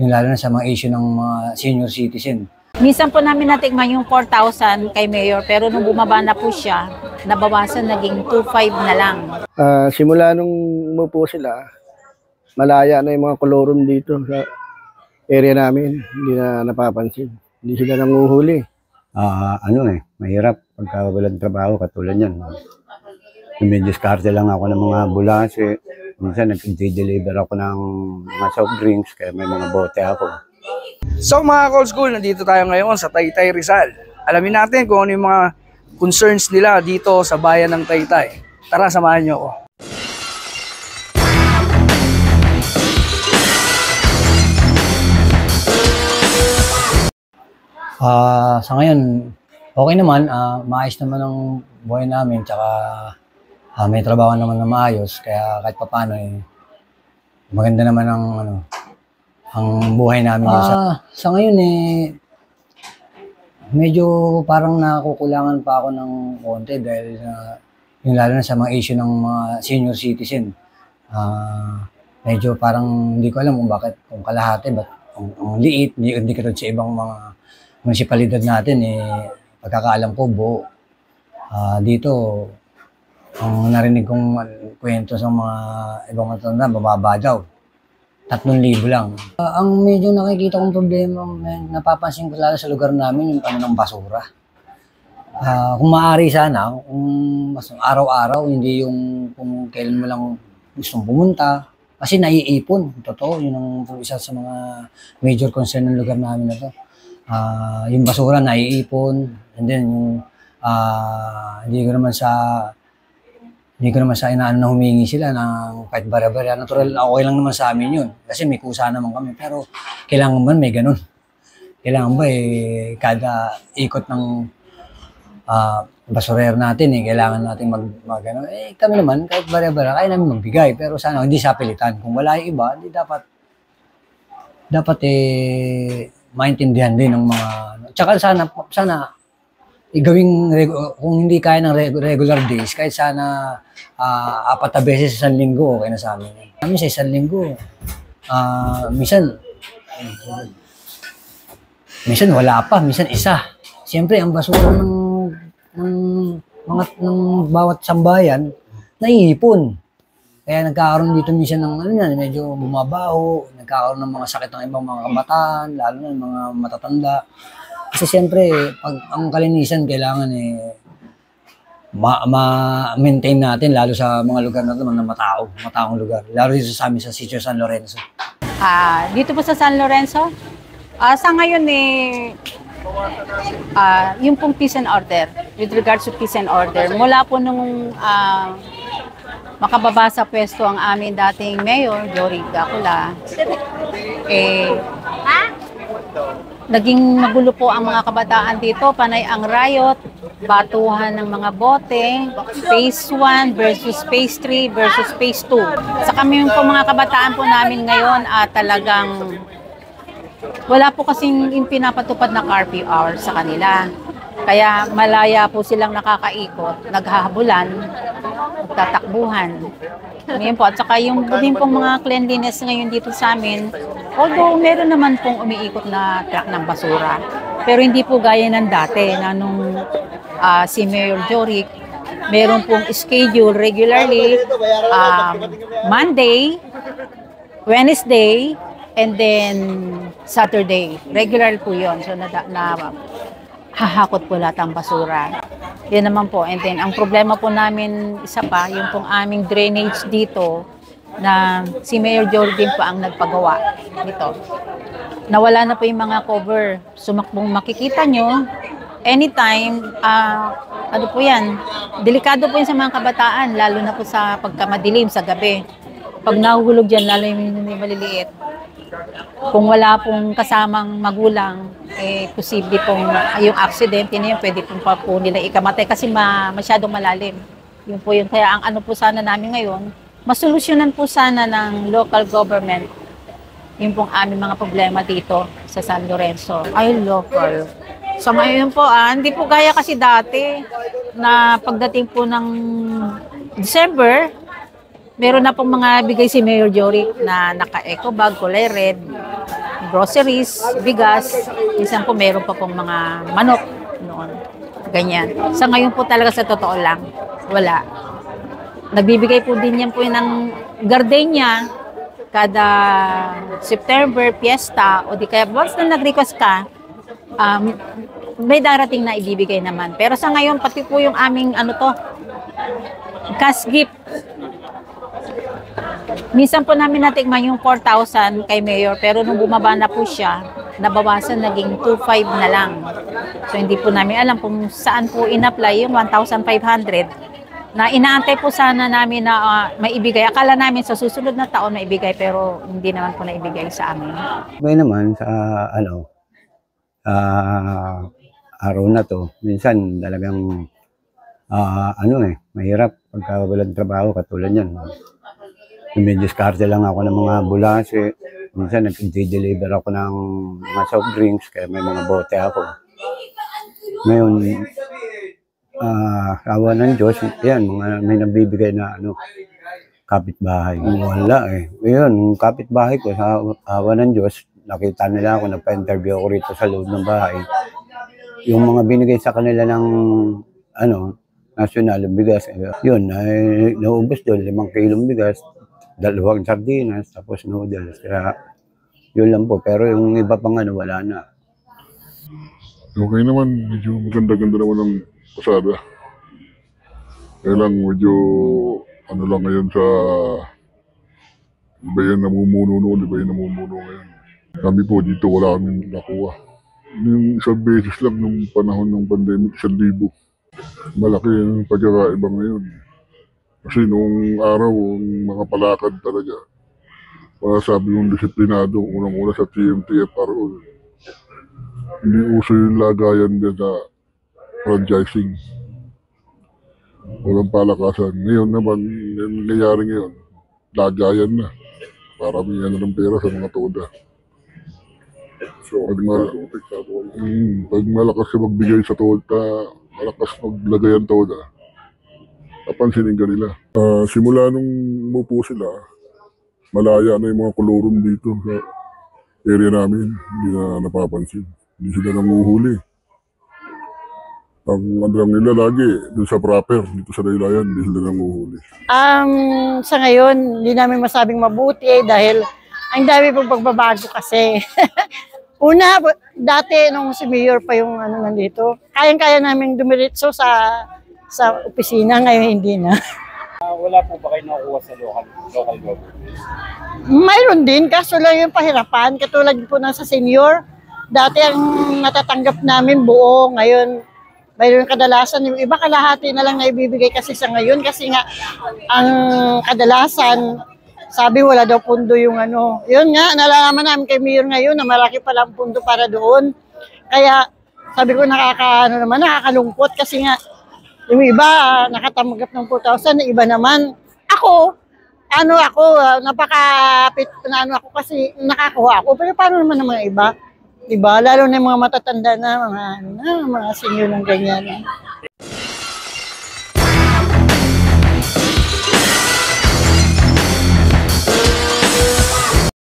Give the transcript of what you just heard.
Yung lalo na sa mga issue ng mga senior citizen. Minsan po namin natikman yung 4,000 kay Mayor, pero nung bumaba na po siya, nabawasan, naging 2,500 na lang. Simula nung umupo sila, malaya na yung mga kolorum dito sa area namin. Hindi na napapansin. Hindi sila nanguhuli. Mahirap pagka walang trabaho katulad yan. Dumidiskarte lang ako ng mga bulanse. Minsan nag-deliver ako ng mga soft drinks, kaya may mga bote ako. So mga Call School, nandito tayo ngayon sa Taytay, Rizal. Alamin natin kung ano yung mga concerns nila dito sa bayan ng Taytay. Tara, samahan niyo ako. Sa ngayon, okay naman, maayos naman ang buhay namin, tsaka may trabaho naman na maayos, kaya kahit papaano maganda naman ang buhay namin. Sa ngayon medyo parang nakukulangan pa ako ng konti dahil yung lalo na sa mga issue ng mga senior citizen. Medyo parang hindi ko alam kung bakit, kung kalahati, ba't ang liit, hindi katulad sa ibang mga munisipalidad natin, pagkakaalam ko buo. Dito, ang narinig kong kwento sa mga ibang matanda, bababa daw. 3,000 lang. Ang medyo nakikita kong problema, napapansin ko lalo sa lugar namin, yung ng basura. Kung maaari sana, kung mas araw-araw, hindi yung kung kailan mo lang gustong pumunta, kasi naiipon. Totoo, yun ang isa sa mga major concern ng lugar namin na to. Yung basura naiipon, and then yung hindi ko naman sa inaano na humingi sila ng kahit bara-bara. Natural, okay lang naman sa amin yun. Kasi may kusa naman kami. Pero kailangan ba may ganun? Kailangan ba kada ikot ng basurero natin, kailangan natin mag-ano. Kami naman, kahit bara-bara, kaya namin magbigay. Pero sana hindi sa pilitan. Kung wala yung iba, hindi dapat maintindihan din ng mga... Tsaka sana kung hindi kaya ng regular days, kahit sana 4 na beses sa 1 linggo, okay na sa amin. Kami sa 1 linggo, minsan wala pa, minsan isa. Siyempre, ang basura ng bawat sambayan, naiipon. Kaya nagkakaroon dito minsan ng medyo bumabaho, nagkakaroon ng mga sakit ng ibang mga kabataan, lalo na ng mga matatanda. Kasi siyempre, pag ang kalinisan kailangan ma-maintain natin, lalo sa mga lugar na ito, mga mataong lugar. Lalo dito sa amin sa Sitio San Lorenzo. Dito po sa San Lorenzo, sa ngayon yung pong peace and order, with regards to peace and order, mula po nung makababa sa pwesto ang amin dating Mayor, Jory Gacula, naging magulo po ang mga kabataan dito, panay ang riot, batuhan ng mga bote, phase 1 versus phase 3 versus phase 2. Sa kami po mga kabataan po namin ngayon, talagang wala po kasing pinapatupad na curfew hour sa kanila. Kaya malaya po silang nakakaikot, naghahabulan, magtatakbuhan. Ngayon po, at saka yung din pong mga cleanliness ngayon dito sa amin, although meron naman pong umiikot na truck ng basura, pero hindi po gaya ng dati na nung si Mayor Jory, meron pong schedule regularly Monday, Wednesday, and then Saturday. Regular po yun. So hahakot po lahat ang basura. Yan naman po. And then, ang problema po namin, isa pa, yung pong aming drainage dito, na si Mayor Jordan pa ang nagpagawa dito. Nawala na po yung mga cover. Sumakbong makikita nyo, anytime, ano po yan, delikado po yun sa mga kabataan, lalo na po sa pagkamadilim sa gabi. Pag nahuhulog dyan, lalo yung maliliit. Kung wala pong kasamang magulang, posible pong yung aksidente na yun, pwede pong pa po nila ikamatay kasi masyadong malalim. Yun po yun. Kaya ang ano po sana namin ngayon, masolusyonan po sana ng local government yung pong aming mga problema dito sa San Lorenzo. Ay, local. So ngayon po, hindi po gaya kasi dati na pagdating po ng December, meron na pong mga bigay si Mayor Jory na naka-eco bag, kulay red. groceries, bigas, minsan po meron pa pong mga manok noon. Ganyan. Sa ngayon po talaga sa totoo lang, wala. Nagbibigay po din yan po ng gardenia kada September, fiesta, o di kaya once na nag-request ka, may darating na ibibigay naman. Pero sa ngayon, pati po yung aming cash gift. Minsan po namin natikman yung 4,000 kay Mayor, pero nung bumaba na po siya, nabawasan, naging 2,500 na lang. So hindi po namin alam kung saan po in-apply yung 1,500 na inaantay po sana namin na maibigay. Akala namin sa susunod na taon maibigay, pero hindi naman po naibigay sa amin. May naman sa araw na to, minsan talagang mahirap pagka walang trabaho katulad yan. Dumidiskarte lang ako ng mga bulase. Minsan nag-deliver ako ng mga soft drinks, kaya may mga bote ako. Ngayon, awa ng Diyos, yan, may nabibigay na kapitbahay. Wala eh. Ngayon, yung kapitbahay ko, sa awa ng Diyos, nakita nila ako, nagpa-interview ako rito sa loob ng bahay. Yung mga binigay sa kanila ng national bigas, yun, ay naubos doon, 5 kilong bigas, 2 sardinas, tapos noodles. Kaya yun lang po. Pero yung iba pang wala na. Okay naman, medyo maganda-ganda naman ang pasada. Kaya lang medyo lang ngayon sa iba yan namumuno noon, iba yan namumuno ngayon. Kami po dito wala kaming nakuha. Yung isang beses lang nung panahon ng pandemic, 1,000. Malaki ang pagkakaiba ngayon. Kasi nung araw, mga palakad talaga. Sabi yung disiplinado, unang-una sa TMTFRO. Hindi uso yung lagayan din sa franchising. Walang palakasan. Ngayon naman, yung nangyayari ngayon, lagayan na. Para may ng pera sa mga toda. Pag malakas ka magbigay sa toda, malakas maglagay ang toda, napansinin ka nila. Simula nung umupo sila, malaya na yung mga kolorum dito sa area namin. Hindi na napapansin. Hindi sila nanguhuli. Ang lang nila lagi, dun sa proper, dito sa Laylayan, hindi sila nanguhuli. Sa ngayon, hindi namin masabing mabuti dahil ang dami pong pagbabago kasi. Una, dati nung si Mayor pa yung nandito, kayang-kaya namin dumiritso sa opisina, ngayon hindi na. Wala po ba kayo nakukuha sa local government? Mayroon din, kaso lang yung pahirapan. Katulad po na sa senior, dati ang natatanggap namin buo, ngayon mayroon kadalasan, yung iba kalahati na lang na ibibigay kasi sa ngayon. Kasi nga, ang kadalasan, sabi wala daw pundo yung Yun nga, nalalaman namin kay Mayor ngayon na malaki palang pundo para doon. Kaya sabi ko nakakalungkot kasi nga, yung iba, nakatanggap ng 4,000, yung iba naman. Ako, napakapit na ako kasi nakakuha ako. Pero paano naman ng mga iba? Diba? Lalo na yung mga matatanda na, mga senior ng ganyan.